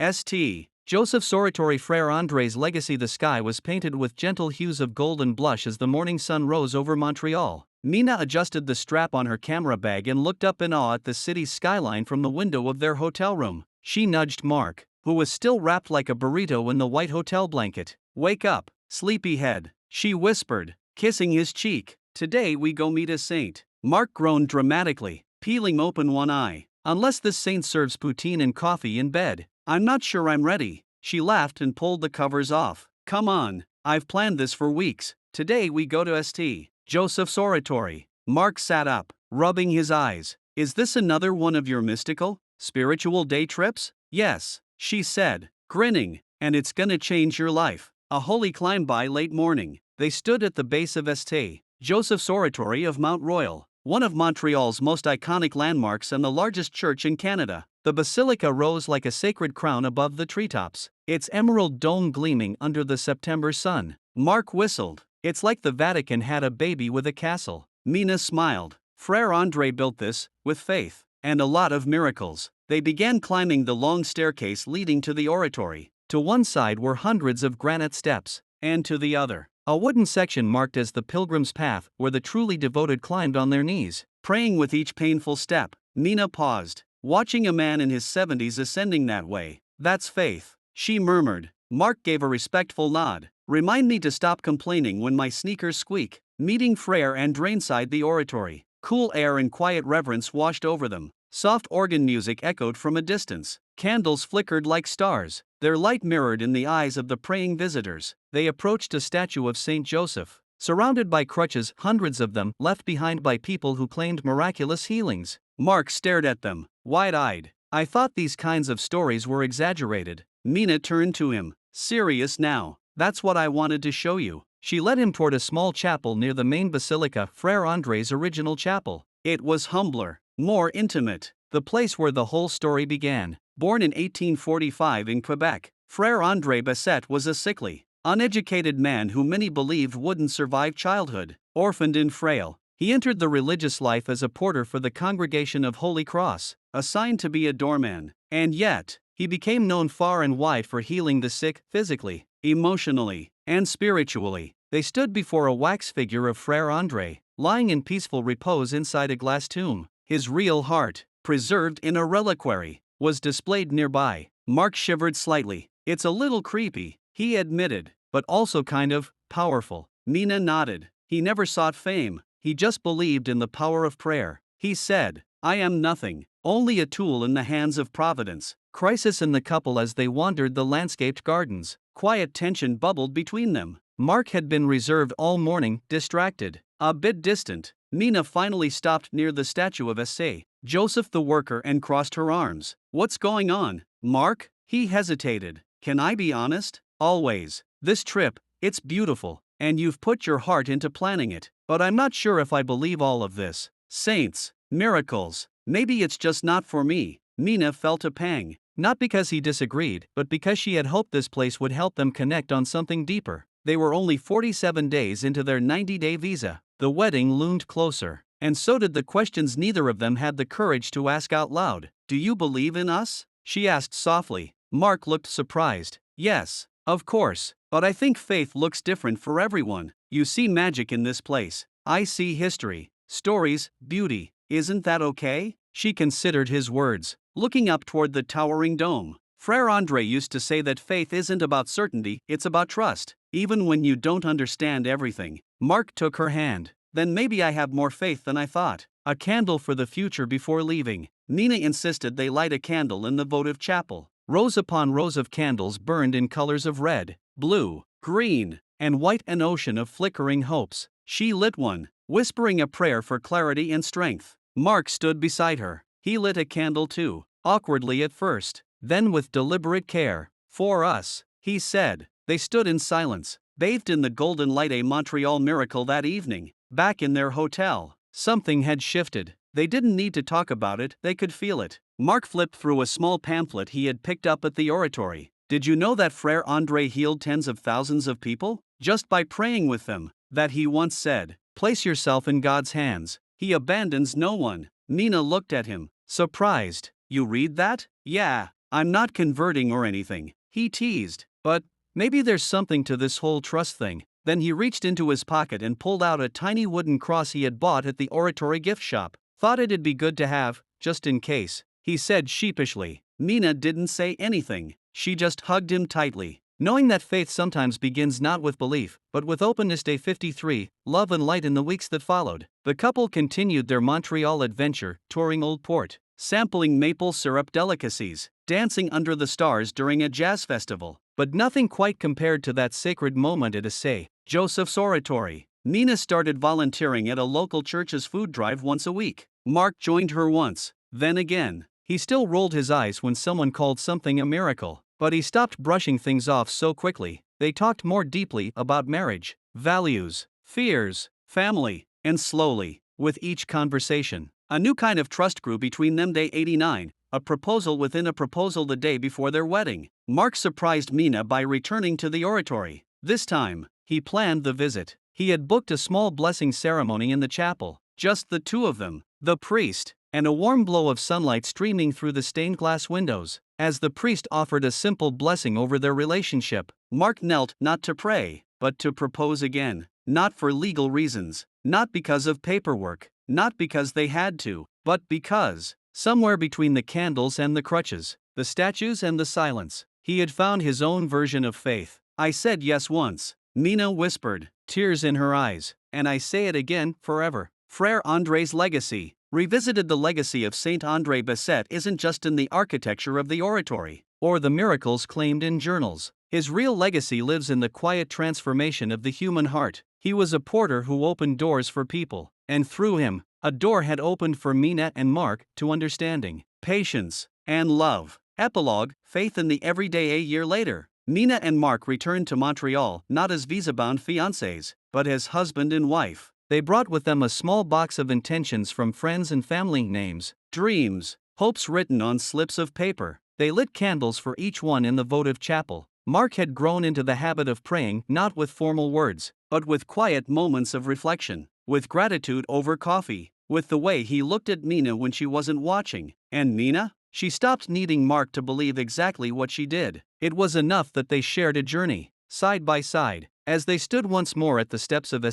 St. Joseph's Oratory. Frère André's legacy. The sky was painted with gentle hues of golden blush as the morning sun rose over Montreal. Mina adjusted the strap on her camera bag and looked up in awe at the city's skyline from the window of their hotel room. She nudged Mark, who was still wrapped like a burrito in the white hotel blanket. "Wake up, sleepyhead," she whispered, kissing his cheek. "Today we go meet a saint." Mark groaned dramatically, peeling open one eye. "Unless this saint serves poutine and coffee in bed, I'm not sure I'm ready." She laughed and pulled the covers off. "Come on, I've planned this for weeks. Today we go to St. Joseph's Oratory." Mark sat up, rubbing his eyes. "Is this another one of your mystical, spiritual day trips?" "Yes," she said, grinning, "and it's gonna change your life." A holy climb. By late morning, they stood at the base of St. Joseph's Oratory of Mount Royal, one of Montreal's most iconic landmarks and the largest church in Canada. The basilica rose like a sacred crown above the treetops, its emerald dome gleaming under the September sun. Mark whistled. "It's like the Vatican had a baby with a castle." Mina smiled. "Frère André built this, with faith, and a lot of miracles." They began climbing the long staircase leading to the oratory. To one side were hundreds of granite steps, and to the other, a wooden section marked as the pilgrim's path, where the truly devoted climbed on their knees, praying with each painful step. Mina paused, watching a man in his 70s ascending that way. "That's faith," she murmured. Mark gave a respectful nod. "Remind me to stop complaining when my sneakers squeak." Meeting Frère André inside the oratory, cool air and quiet reverence washed over them. Soft organ music echoed from a distance. Candles flickered like stars, their light mirrored in the eyes of the praying visitors. They approached a statue of St. Joseph, surrounded by crutches, hundreds of them left behind by people who claimed miraculous healings. Mark stared at them, wide-eyed. "I thought these kinds of stories were exaggerated." Mina turned to him. "Serious now? That's what I wanted to show you." She led him toward a small chapel near the main basilica, Frère André's original chapel. It was humbler, more intimate, the place where the whole story began. Born in 1845 in Quebec, Frère André Basset was a sickly, uneducated man who many believed wouldn't survive childhood. Orphaned and frail, he entered the religious life as a porter for the Congregation of Holy Cross, assigned to be a doorman. And yet, he became known far and wide for healing the sick, physically, emotionally, and spiritually. They stood before a wax figure of Frère André, lying in peaceful repose inside a glass tomb. His real heart, preserved in a reliquary, was displayed nearby. Mark shivered slightly. "It's a little creepy," he admitted, "but also kind of powerful." Mina nodded. "He never sought fame, he just believed in the power of prayer." He said, "I am nothing, only a tool in the hands of Providence." Crisis in the couple. As they wandered the landscaped gardens, quiet tension bubbled between them. Mark had been reserved all morning, distracted, a bit distant. Mina finally stopped near the statue of St. Joseph the worker and crossed her arms. "What's going on, Mark?" He hesitated. "Can I be honest? Always. This trip, it's beautiful, and you've put your heart into planning it. But I'm not sure if I believe all of this. Saints, miracles, maybe it's just not for me." Mina felt a pang, not because he disagreed, but because she had hoped this place would help them connect on something deeper. They were only 47 days into their 90-day visa. The wedding loomed closer, and so did the questions neither of them had the courage to ask out loud. "Do you believe in us?" she asked softly. Mark looked surprised. "Yes, of course, but I think faith looks different for everyone. You see magic in this place. I see history, stories, beauty. Isn't that okay?" She considered his words, looking up toward the towering dome. Frère André used to say that faith isn't about certainty, it's about trust, even when you don't understand everything. Mark took her hand. "Then maybe I have more faith than I thought." A candle for the future before leaving. Mina insisted they light a candle in the votive chapel. Rows upon rows of candles burned in colors of red, blue, green, and white, an ocean of flickering hopes. She lit one, whispering a prayer for clarity and strength. Mark stood beside her. He lit a candle too, awkwardly at first, then with deliberate care. "For us," he said. They stood in silence, bathed in the golden light. A Montreal miracle that evening. Back in their hotel, something had shifted. They didn't need to talk about it, they could feel it. Mark flipped through a small pamphlet he had picked up at the oratory. "Did you know that Frère André healed tens of thousands of people? Just by praying with them." That he once said, "Place yourself in God's hands. He abandons no one." Mina looked at him, surprised. "You read that?" "Yeah." I'm not converting or anything, he teased. But maybe there's something to this whole trust thing. Then he reached into his pocket and pulled out a tiny wooden cross he had bought at the Oratory gift shop. Thought it'd be good to have, just in case, he said sheepishly. Mina didn't say anything. She just hugged him tightly. Knowing that faith sometimes begins not with belief, but with openness. Day 53, love and light. In the weeks that followed, the couple continued their Montreal adventure, touring Old Port, sampling maple syrup delicacies, dancing under the stars during a jazz festival. But nothing quite compared to that sacred moment at Joseph's Oratory. Mina started volunteering at a local church's food drive once a week. Mark joined her once, then again. He still rolled his eyes when someone called something a miracle, but he stopped brushing things off so quickly. They talked more deeply about marriage, values, fears, family, and slowly, with each conversation, a new kind of trust grew between them. Day 89, a proposal within a proposal. The day before their wedding, Mark surprised Mina by returning to the Oratory. This time, he planned the visit. He had booked a small blessing ceremony in the chapel, just the two of them, the priest, and a warm glow of sunlight streaming through the stained glass windows. As the priest offered a simple blessing over their relationship, Mark knelt not to pray, but to propose again. Not for legal reasons, not because of paperwork, not because they had to, but because, somewhere between the candles and the crutches, the statues and the silence, he had found his own version of faith. I said yes once, Mina whispered, tears in her eyes, and I say it again, forever. Frère André's legacy. Revisited. The legacy of Saint André Basset isn't just in the architecture of the Oratory, or the miracles claimed in journals. His real legacy lives in the quiet transformation of the human heart. He was a porter who opened doors for people, and through him, a door had opened for Mina and Mark to understanding, patience, and love. Epilogue, faith in the everyday. A year later, Mina and Mark returned to Montreal not as visa-bound fiancés, but as husband and wife. They brought with them a small box of intentions from friends and family, names, dreams, hopes written on slips of paper. They lit candles for each one in the votive chapel. Mark had grown into the habit of praying not with formal words, but with quiet moments of reflection, with gratitude over coffee, with the way he looked at Mina when she wasn't watching. And Mina? She stopped needing Mark to believe exactly what she did. It was enough that they shared a journey, side by side. As they stood once more at the steps of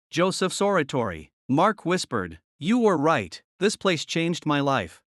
Joseph's Oratory, Mark whispered, "You were right, this place changed my life."